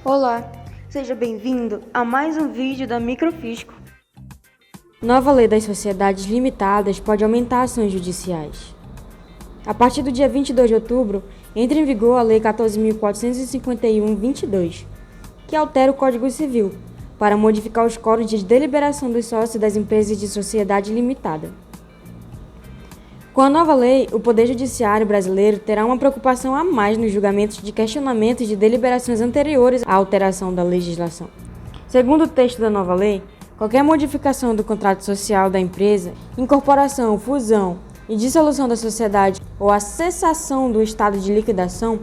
Olá, seja bem-vindo a mais um vídeo da Microfisco. Nova lei das sociedades limitadas pode aumentar ações judiciais. A partir do dia 22 de outubro, entra em vigor a Lei 14.451/22, que altera o Código Civil para modificar os quóruns de deliberação dos sócios das empresas de sociedade limitada. Com a nova lei, o Poder Judiciário brasileiro terá uma preocupação a mais nos julgamentos de questionamentos de deliberações anteriores à alteração da legislação. Segundo o texto da nova lei, qualquer modificação do contrato social da empresa, incorporação, fusão e dissolução da sociedade ou a cessação do estado de liquidação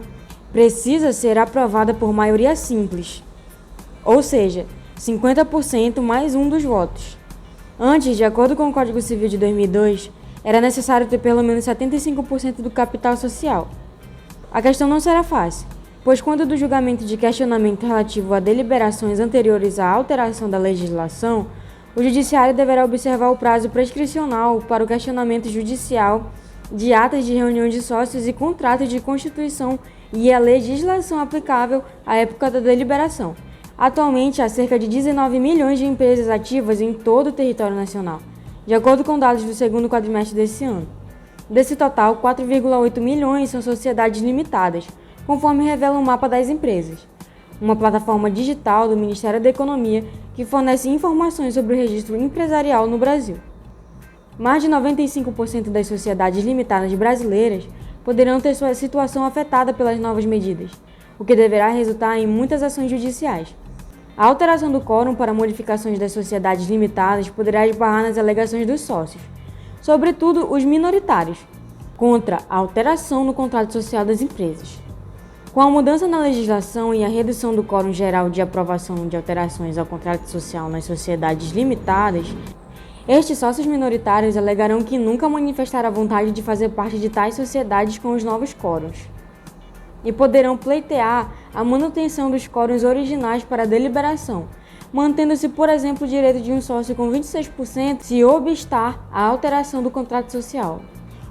precisa ser aprovada por maioria simples, ou seja, 50% mais um dos votos. Antes, de acordo com o Código Civil de 2002, era necessário ter pelo menos 75% do capital social. A questão não será fácil, pois quando do julgamento de questionamento relativo a deliberações anteriores à alteração da legislação, o Judiciário deverá observar o prazo prescricional para o questionamento judicial de atas de reunião de sócios e contratos de constituição e a legislação aplicável à época da deliberação. Atualmente, há cerca de 19 milhões de empresas ativas em todo o território nacional, de acordo com dados do segundo quadrimestre desse ano. Desse total, 4,8 milhões são sociedades limitadas, conforme revela o mapa das empresas, uma plataforma digital do Ministério da Economia que fornece informações sobre o registro empresarial no Brasil. Mais de 95% das sociedades limitadas brasileiras poderão ter sua situação afetada pelas novas medidas, o que deverá resultar em muitas ações judiciais. A alteração do quórum para modificações das sociedades limitadas poderá esbarrar nas alegações dos sócios, sobretudo os minoritários, contra a alteração no contrato social das empresas. Com a mudança na legislação e a redução do quórum geral de aprovação de alterações ao contrato social nas sociedades limitadas, estes sócios minoritários alegarão que nunca manifestaram a vontade de fazer parte de tais sociedades com os novos quóruns, e poderão pleitear a manutenção dos quóruns originais para a deliberação, mantendo-se, por exemplo, o direito de um sócio com 26% se obstar à alteração do contrato social.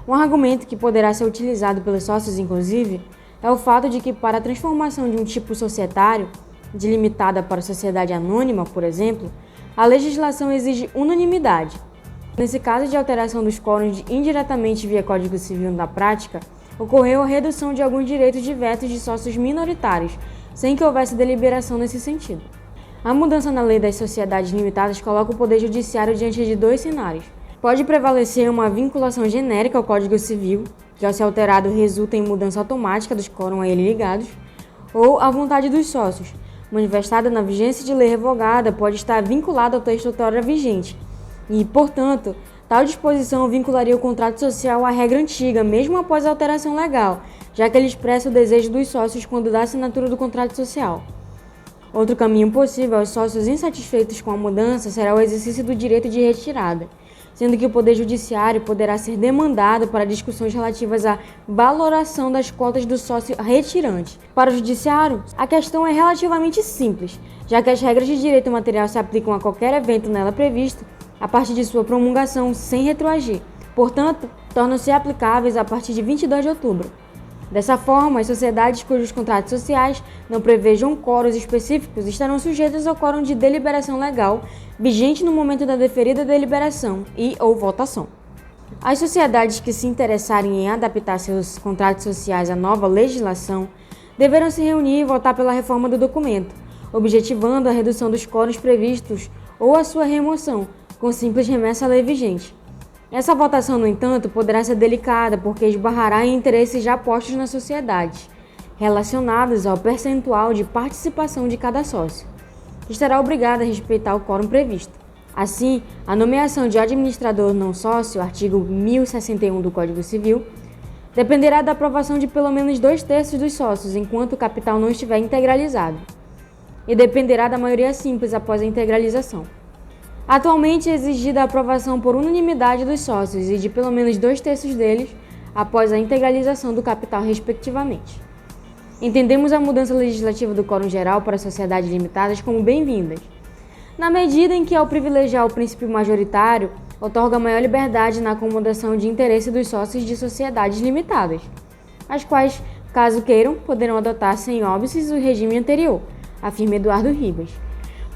Um argumento que poderá ser utilizado pelos sócios, inclusive, é o fato de que, para a transformação de um tipo societário, de limitada para sociedade anônima, por exemplo, a legislação exige unanimidade. Nesse caso de alteração dos quóruns indiretamente via Código Civil na prática, ocorreu a redução de alguns direitos de veto de sócios minoritários, sem que houvesse deliberação nesse sentido. A mudança na lei das sociedades limitadas coloca o Poder Judiciário diante de dois cenários. Pode prevalecer uma vinculação genérica ao Código Civil, que ao ser alterado resulta em mudança automática dos quórum a ele ligados, ou a vontade dos sócios, manifestada na vigência de lei revogada, pode estar vinculada ao texto outrora vigente, e, portanto, tal disposição vincularia o contrato social à regra antiga, mesmo após a alteração legal, já que ele expressa o desejo dos sócios quando dá assinatura do contrato social. Outro caminho possível aos sócios insatisfeitos com a mudança será o exercício do direito de retirada, sendo que o Poder Judiciário poderá ser demandado para discussões relativas à valoração das cotas do sócio retirante. Para o Judiciário, a questão é relativamente simples, já que as regras de direito material se aplicam a qualquer evento nela previsto, a partir de sua promulgação sem retroagir. Portanto, tornam-se aplicáveis a partir de 22 de outubro. Dessa forma, as sociedades cujos contratos sociais não prevejam quóruns específicos estarão sujeitas ao quórum de deliberação legal, vigente no momento da deferida deliberação e/ou votação. As sociedades que se interessarem em adaptar seus contratos sociais à nova legislação deverão se reunir e votar pela reforma do documento, objetivando a redução dos quóruns previstos ou a sua remoção, com simples remessa à lei vigente. Essa votação, no entanto, poderá ser delicada porque esbarrará em interesses já postos na sociedade, relacionados ao percentual de participação de cada sócio, que estará obrigado a respeitar o quórum previsto. Assim, a nomeação de administrador não sócio, artigo 1061 do Código Civil, dependerá da aprovação de pelo menos 2/3 dos sócios, enquanto o capital não estiver integralizado, e dependerá da maioria simples após a integralização. Atualmente é exigida a aprovação por unanimidade dos sócios e de pelo menos 2/3 deles após a integralização do capital, respectivamente. Entendemos a mudança legislativa do quórum geral para sociedades limitadas como bem-vindas, na medida em que, ao privilegiar o princípio majoritário, outorga maior liberdade na acomodação de interesse dos sócios de sociedades limitadas, as quais, caso queiram, poderão adotar sem óbices o regime anterior, afirma Eduardo Ribas.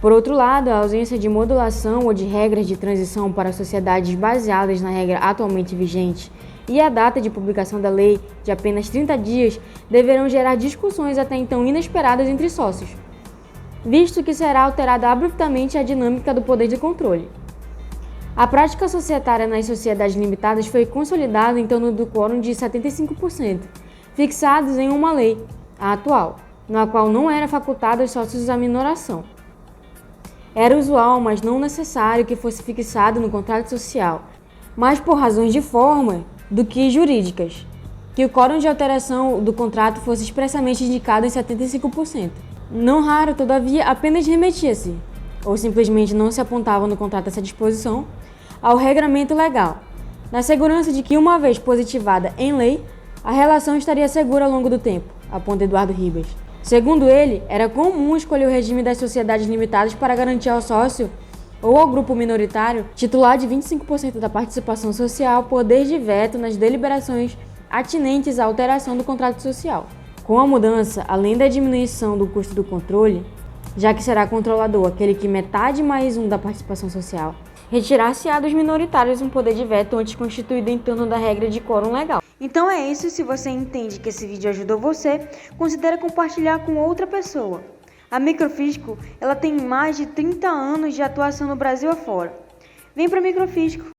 Por outro lado, a ausência de modulação ou de regras de transição para sociedades baseadas na regra atualmente vigente e a data de publicação da lei de apenas 30 dias deverão gerar discussões até então inesperadas entre sócios, visto que será alterada abruptamente a dinâmica do poder de controle. A prática societária nas sociedades limitadas foi consolidada em torno do quórum de 75%, fixados em uma lei, a atual, na qual não era facultado aos sócios a minoração. Era usual, mas não necessário, que fosse fixado no contrato social, mais por razões de forma do que jurídicas, que o quórum de alteração do contrato fosse expressamente indicado em 75%. Não raro, todavia, apenas remetia-se, ou simplesmente não se apontava no contrato essa disposição, ao regramento legal, na segurança de que, uma vez positivada em lei, a relação estaria segura ao longo do tempo, aponta Eduardo Ribas. Segundo ele, era comum escolher o regime das sociedades limitadas para garantir ao sócio ou ao grupo minoritário, titular de 25% da participação social, poder de veto nas deliberações atinentes à alteração do contrato social. Com a mudança, além da diminuição do custo do controle, já que será controlador aquele que metade mais um da participação social, retirar-se-á dos minoritários um poder de veto antes constituído em torno da regra de quórum legal. Então é isso, se você entende que esse vídeo ajudou você, considere compartilhar com outra pessoa. A Microfisco, ela tem mais de 30 anos de atuação no Brasil afora. Vem para a Microfisco!